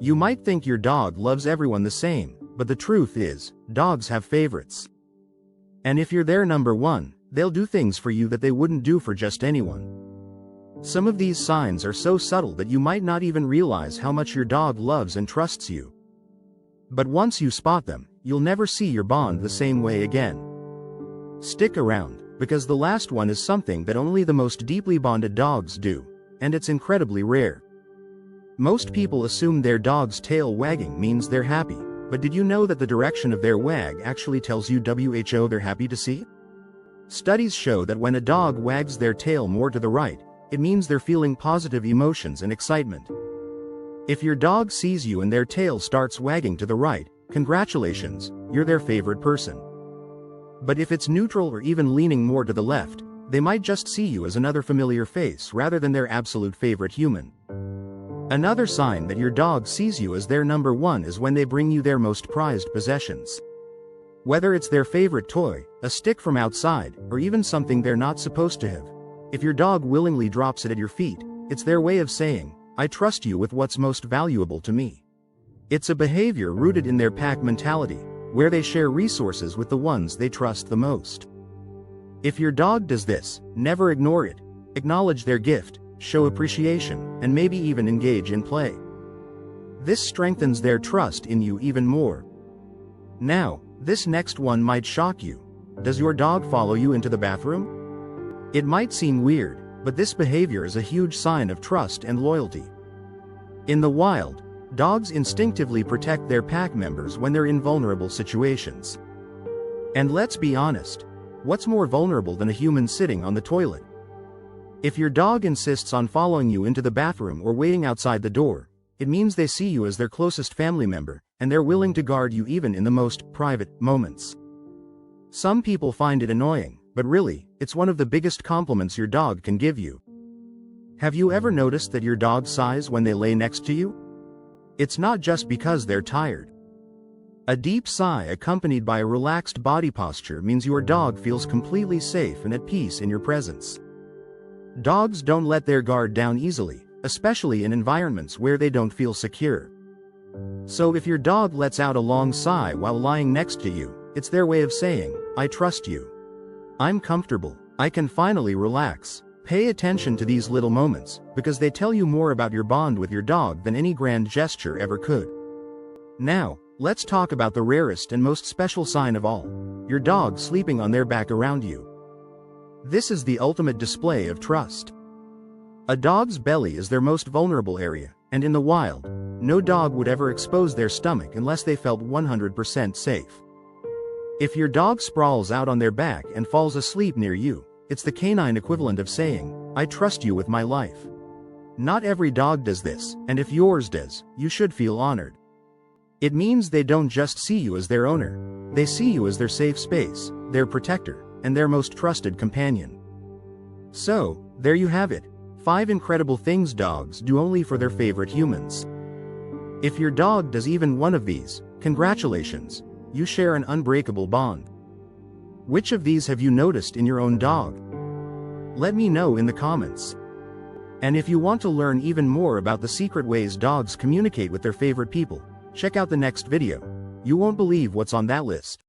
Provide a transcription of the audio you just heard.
You might think your dog loves everyone the same, but the truth is, dogs have favorites. And if you're their number one, they'll do things for you that they wouldn't do for just anyone. Some of these signs are so subtle that you might not even realize how much your dog loves and trusts you. But once you spot them, you'll never see your bond the same way again. Stick around, because the last one is something that only the most deeply bonded dogs do, and it's incredibly rare. Most people assume their dog's tail wagging means they're happy, but did you know that the direction of their wag actually tells you who they're happy to see? Studies show that when a dog wags their tail more to the right, it means they're feeling positive emotions and excitement. If your dog sees you and their tail starts wagging to the right, congratulations, you're their favorite person. But if it's neutral or even leaning more to the left, they might just see you as another familiar face rather than their absolute favorite human. Another sign that your dog sees you as their number one is when they bring you their most prized possessions. Whether it's their favorite toy, a stick from outside, or even something they're not supposed to have. If your dog willingly drops it at your feet, it's their way of saying, I trust you with what's most valuable to me. It's a behavior rooted in their pack mentality, where they share resources with the ones they trust the most. If your dog does this, never ignore it. Acknowledge their gift, show appreciation, and maybe even engage in play. This strengthens their trust in you even more. Now, this next one might shock you. Does your dog follow you into the bathroom? It might seem weird, but this behavior is a huge sign of trust and loyalty. In the wild, dogs instinctively protect their pack members when they're in vulnerable situations. And let's be honest, what's more vulnerable than a human sitting on the toilet? If your dog insists on following you into the bathroom or waiting outside the door, it means they see you as their closest family member, and they're willing to guard you even in the most private moments. Some people find it annoying, but really, it's one of the biggest compliments your dog can give you. Have you ever noticed that your dog sighs when they lay next to you? It's not just because they're tired. A deep sigh accompanied by a relaxed body posture means your dog feels completely safe and at peace in your presence. Dogs don't let their guard down easily, especially in environments where they don't feel secure. So if your dog lets out a long sigh while lying next to you, it's their way of saying, I trust you. I'm comfortable. I can finally relax. Pay attention to these little moments, because they tell you more about your bond with your dog than any grand gesture ever could. Now, let's talk about the rarest and most special sign of all, your dog sleeping on their back around you. This is the ultimate display of trust. A dog's belly is their most vulnerable area, and in the wild, no dog would ever expose their stomach unless they felt 100% safe. If your dog sprawls out on their back and falls asleep near you, it's the canine equivalent of saying, I trust you with my life. Not every dog does this, and if yours does, you should feel honored. It means they don't just see you as their owner, they see you as their safe space, their protector, and their most trusted companion. So, there you have it, 5 incredible things dogs do only for their favorite humans. If your dog does even one of these, congratulations, you share an unbreakable bond. Which of these have you noticed in your own dog? Let me know in the comments. And if you want to learn even more about the secret ways dogs communicate with their favorite people, check out the next video. You won't believe what's on that list.